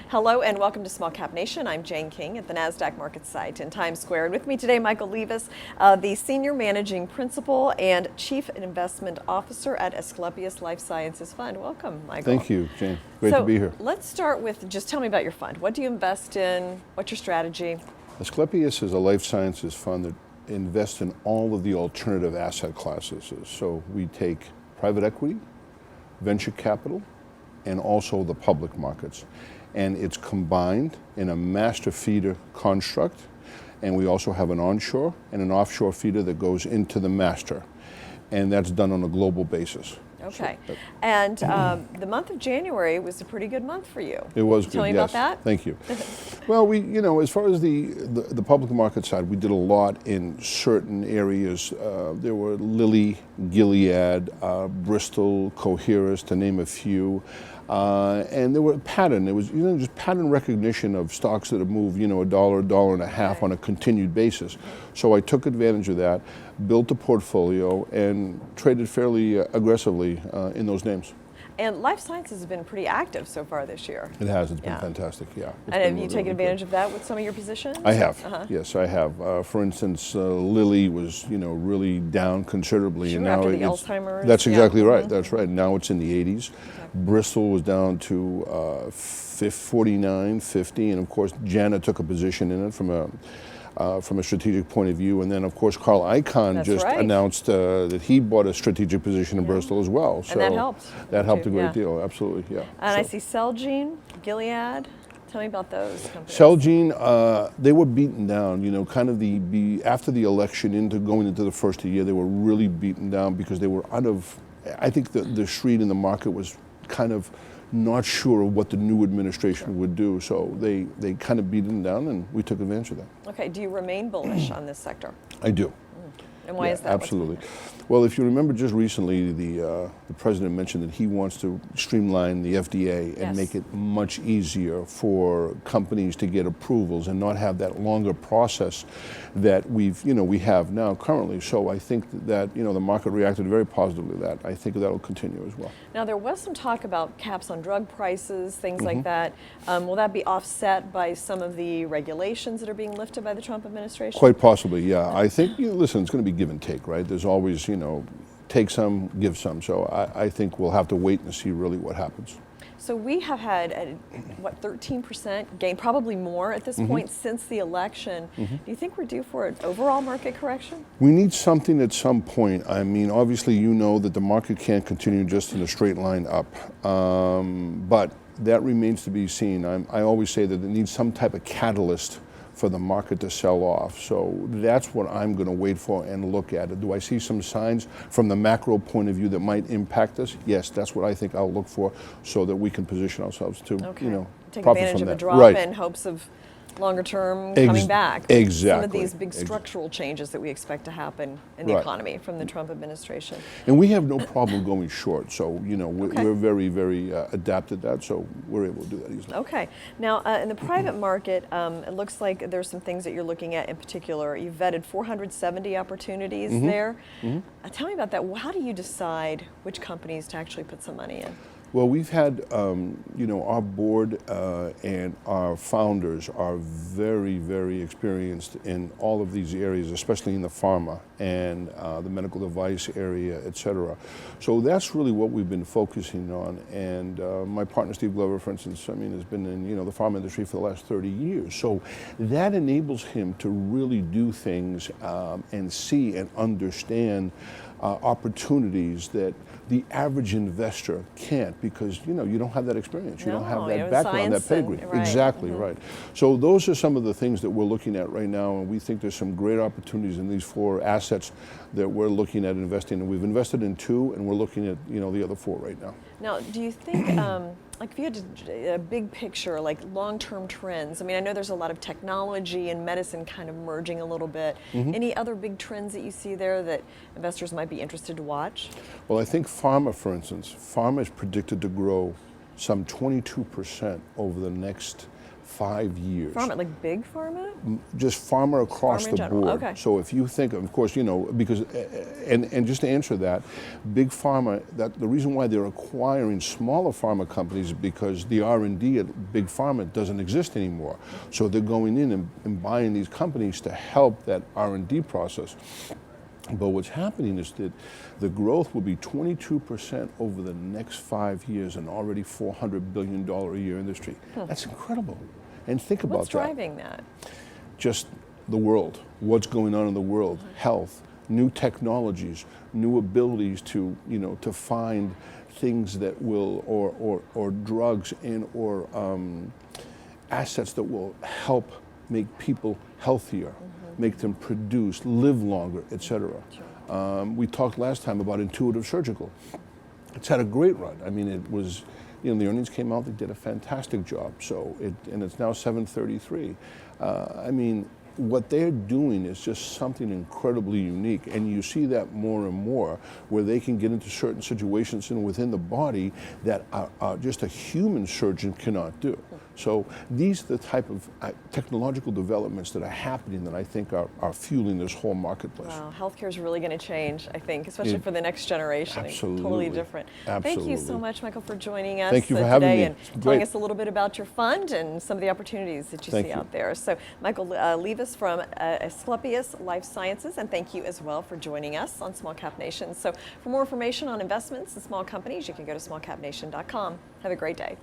Hello and welcome to Small Cap Nation. I'm Jane King at the NASDAQ market site in Times Square. And with me today, Michael Levas, the Senior Managing Principal and Chief Investment Officer at Asclepius Life Sciences Fund. Welcome, Michael. Thank you, Jane. Great to be here. Let's start with just tell me about your fund. What do you invest in? What's your strategy? Asclepius is a life sciences fund that invests in all of the alternative asset classes. So we take private equity, venture capital, and also the public markets. And it's combined in a master feeder construct. And we also have an onshore and an offshore feeder that goes into the master. And that's done on a global basis. Okay. And the month of January was a pretty good month for you. It was good, Tell me yes. about that. Thank you. Well, we, as far as the public market side, we did a lot in certain areas. There were Lilly, Gilead, Bristol, Coherus, to name a few. And there were pattern. It was just pattern recognition of stocks that have moved, $1, $1.50 on a continued basis. So I took advantage of that, built a portfolio, and traded fairly aggressively in those names. And life sciences has been pretty active so far this year. It has. It's been fantastic. Yeah. And have you taken advantage of that with some of your positions? I have. Yes, I have. For instance, Lilly was, really down considerably, and now after the Alzheimer's. That's exactly right. That's right. Now it's in the 80s. Okay. Bristol was down to 49, 50, and of course, Janet took a position in it from a strategic point of view. And then, of course, Carl Icahn announced that he bought a strategic position in Bristol as well. So and that helped. That helped a great deal, absolutely, yeah. And I see Celgene, Gilead. Tell me about those companies. Celgene, they were beaten down, kind of after the election going into the first of the year, they were really beaten down because they were I think the street in the market was kind of not sure of what the new administration would do, so they kind of beat them down, and we took advantage of that. Okay, do you remain bullish on this sector? I do. And why is that? Absolutely. Well, if you remember just recently, the president mentioned that he wants to streamline the FDA and make it much easier for companies to get approvals and not have that longer process that we have now currently. So I think that the market reacted very positively to that. I think that'll continue as well. Now there was some talk about caps on drug prices, things like that. Will that be offset by some of the regulations that are being lifted by the Trump administration? Quite possibly, yeah. I think listen, it's going to be give and take, right? There's always take some, give some. So I think we'll have to wait and see really what happens. So we have had, 13% gain, probably more at this point since the election. Do you think we're due for an overall market correction? We need something at some point. I mean, obviously, that the market can't continue just in a straight line up. But that remains to be seen. I always say that it needs some type of catalyst for the market to sell off. So that's what I'm going to wait for and look at. Do I see some signs from the macro point of view that might impact us? Yes, that's what I think I'll look for so that we can position ourselves to, take profit advantage from of that. a drop in hopes of longer term coming back. Exactly. Some of these big structural changes that we expect to happen in the economy from the Trump administration. And we have no problem going short. So, we're very, very adept at that. So we're able to do that easily. Okay. Now, in the private market, it looks like there's some things that you're looking at in particular. You've vetted 470 opportunities there. Tell me about that. How do you decide which companies to actually put some money in? Well, we've had, our board and our founders are very, very experienced in all of these areas, especially in the pharma and the medical device area, et cetera. So that's really what we've been focusing on. And my partner, Steve Glover, for instance, has been in, the pharma industry for the last 30 years. So that enables him to really do things and see and understand opportunities that the average investor can't because, you don't have that experience. You don't have that background, that pedigree. Exactly, right. So those are some of the things that we're looking at right now, and we think there's some great opportunities in these 4 assets that we're looking at investing in. We've invested in 2, and we're looking at, the other 4 right now. Now, do you think, like if you had a big picture, like long-term trends, I know there's a lot of technology and medicine kind of merging a little bit. Any other big trends that you see there that investors might be interested to watch? Well, I think pharma, for instance, pharma is predicted to grow some 22% over the next 5 years. Pharma, like big pharma? Just pharma across Pharma in the general, board. okay. So if you think, of course, because, and just to answer that, big pharma, the reason why they're acquiring smaller pharma companies is because the R&D at big pharma doesn't exist anymore. So they're going in and buying these companies to help that R&D process. But what's happening is that the growth will be 22% over the next 5 years, and already $400 billion a year industry. That's incredible. And think about that. What's driving that? Just the world, what's going on in the world, health, new technologies, new abilities to, to find things that will, or drugs or assets that will help make people healthier, make them produce, live longer, etc. Sure. We talked last time about Intuitive Surgical. It's had a great run. I mean, it was, the earnings came out, they did a fantastic job. So, and it's now 733. I mean, what they're doing is just something incredibly unique, and you see that more and more, where they can get into certain situations within the body that just a human surgeon cannot do. So these are the type of technological developments that are happening that I think are fueling this whole marketplace. Wow, healthcare is really going to change, I think, especially for the next generation. Absolutely. Totally different. Absolutely. Thank you so much, Michael, for joining us Thank you for having today me. and telling us a little bit about your fund and some of the opportunities that you see out there. So Michael Levas from Asclepius Life Sciences, and thank you as well for joining us on Small Cap Nation. So for more information on investments in small companies, you can go to smallcapnation.com. Have a great day.